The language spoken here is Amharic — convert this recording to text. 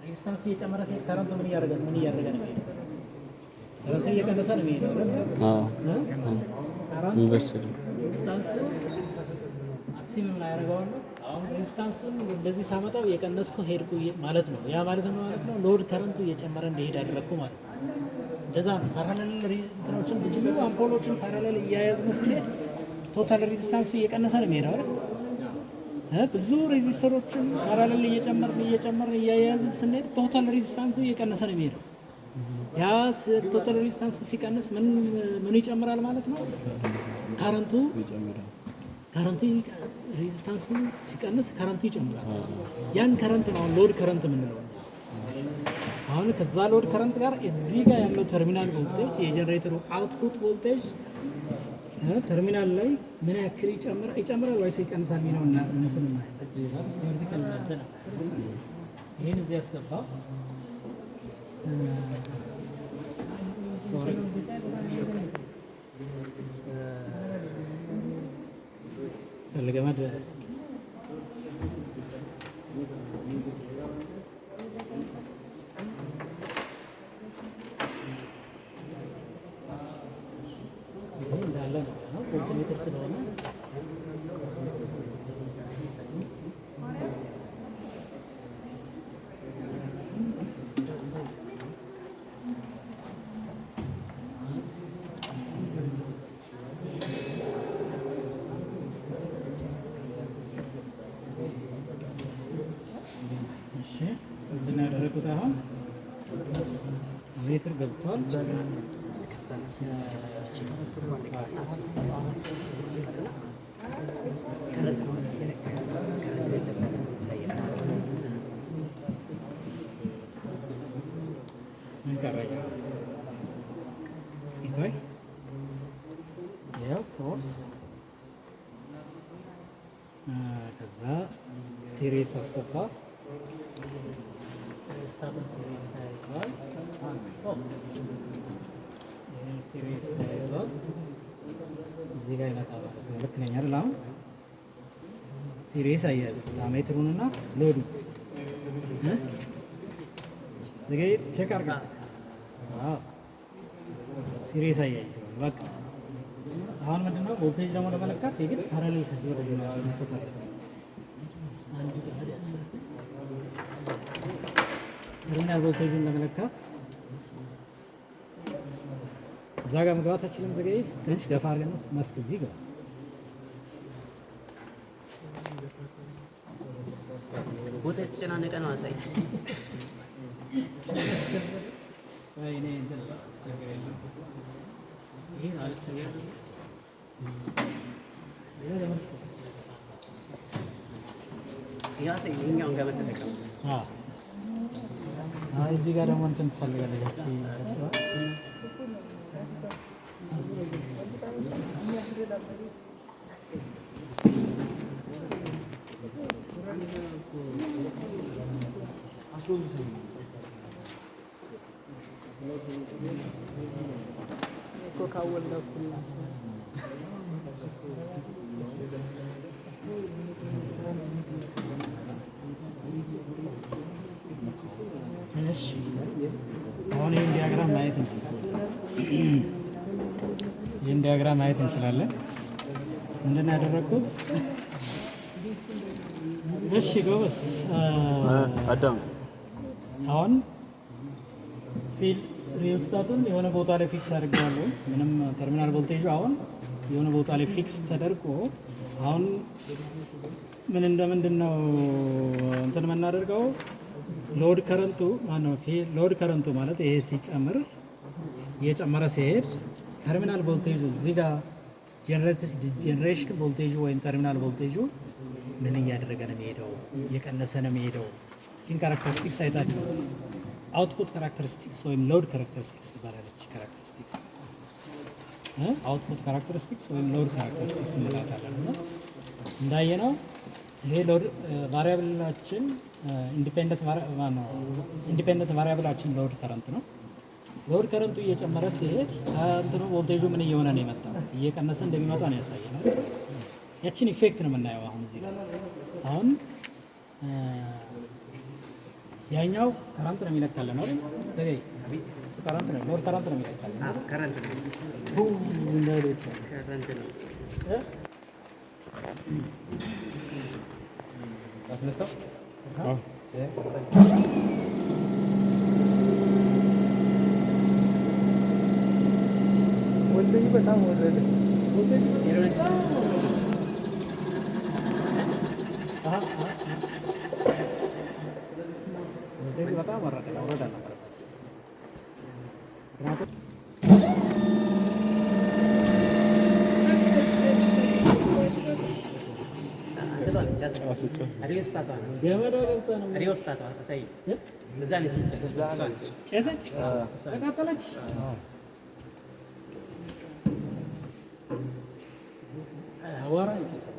ሬዚስታንስ እየጨመረ ሲሄድ ከረንቱ ምን እያደረገ ነው የሚሄደው? ከረንቱ እየቀነሰ ነው የሚሄደው አይደል? ሬዚስታንስ ማክሲመም ላይ ያደርገዋለሁ። አሁን ሬዚስታንሱን እንደዚህ ሳመጣው እየቀነስኩ ሄድኩ ማለት ነው። ያ ማለት ነው ሎድ ከረንቱ እየጨመረ እንዲሄድ አደረግኩ ማለት ነው። እንደዛ ነው። ፓራሌል እንትኖችን ብዙ አምፖሎችን ፓራሌል እያያዝን ስንሄድ ቶታል ሬዚስታንሱ እየቀነሰ ነው የሚሄደው አይደል? ብዙ ሬዚስተሮችን ፓራሌል እየጨመርን እያያዝን ስንሄድ ቶታል ሬዚስታንሱ እየቀነሰ ነው የሚሄደው። ያ ቶታል ሬዚስታንሱ ሲቀንስ ምን ይጨምራል ማለት ነው? ካረንቱ ሬዚስታንሱ ሲቀንስ ካረንቱ ይጨምራል። ያን ከረንት ነው ሎድ ከረንት የምንለው። አሁን ከዛ ሎድ ከረንት ጋር እዚህ ጋር ያለው ተርሚናል ቮልቴጅ የጀነሬተሩ አውትፑት ቮልቴጅ ተርሚናል ላይ ምን ያክል ይጨምራል ወይስ ይቀንሳል የሚለውን እንትን ማለት ነው። ይሄን እዚህ ያስገባው ሶሪ ለገመድ እንዳለ ነው ኮምፒውተር ስለሆነ ምንድን ያደረኩት አሁን ሜትር ገብቷል። እስኪ ቆይ ያው ሶርስ ከዛ ሲሪስ አስገባ ስታተስ ሲሪስ ታይቷል። ሲሪስ ታይቷል። እዚህ ጋር ይመጣል ማለት ነው። ልክ ነኝ አይደል? አሁን ሲሪስ አያያዝኩት አሜትሩንና ሎዱ ዘገይ ቼክ አድርጋ ሲሪስ አያይዘዋል። በቃ አሁን ምንድነው ቮልቴጅ ደግሞ ለመለካት የግድ ፓራሌል ከዚህ ወደዚህ መስጠት አለብን። አንዱ ጋር ያስፈልጋል። ተርሚናል ቮልቴጅን ለመለካት እዛ ጋር መግባት አችልም። ዘገይ ትንሽ ገፋ አድርገን መስክ እዚህ ጋር ቦታ የተጨናነቀ ነው። አሳይ እኔ እንትን ችግር የለም። ይሄ አልሰያ ያሳይ እኛውን ጋር መተጠቀም እዚህ ጋር ደግሞ እንትን ትፈልጋለች። አሁን ይህን ዲያግራም ማየት እንችላለን። ምንድን ነው ያደረግኩት? እሺ ጎበስ አዳም አሁን ፊል ሪዮስታቱን የሆነ ቦታ ላይ ፊክስ አድርገዋለሁ። ምንም ተርሚናል ቮልቴጁ አሁን የሆነ ቦታ ላይ ፊክስ ተደርጎ አሁን ምንድን ነው እንትን የምናደርገው ሎድ ከረንቱ ማነው? ሎድ ከረንቱ ማለት ይሄ ሲጨምር እየጨመረ ሲሄድ ተርሚናል ቮልቴጁ እዚህ ጋር ጀነሬሽን ቮልቴጁ ወይም ተርሚናል ቮልቴጁ ምን እያደረገ ነው የሚሄደው? እየቀነሰ ነው የሚሄደው። ይህችን ካራክተሪስቲክስ አይታችሁ አውትፑት ካራክተሪስቲክስ ወይም ሎድ ካራክተሪስቲክስ ትባላለች። ካራክተሪስቲክስ አውትፑት ካራክተሪስቲክስ ወይም ሎድ ካራክተሪስቲክስ እንላታለን። እና እንዳየነው ይሄ ሎድ ቫሪያብላችን ኢንዲፔንደንት ቫሪያብላችን ሎድ ከረንት ነው። ሎድ ከረንቱ እየጨመረ ሲሄድ እንትኑ ቮልቴጁ ምን እየሆነ ነው የመጣው? እየቀነሰ እንደሚመጣ ነው ያሳየናል። ያችን ኢፌክት ነው የምናየው አሁን እዚህ ላይ። አሁን ያኛው ከረንት ነው የሚለካለን አይደል? ዘገይ እሱ ከረንት ነው ሎድ ከረንት ነው የሚለካለን። ከረንት ነው እንዳይሎች ከረንት ነው አስነሳው ወልደኝ በጣም ወረደ። ወልደኝ በጣም ወረደ ነበር። አዋራ ይጨሳል።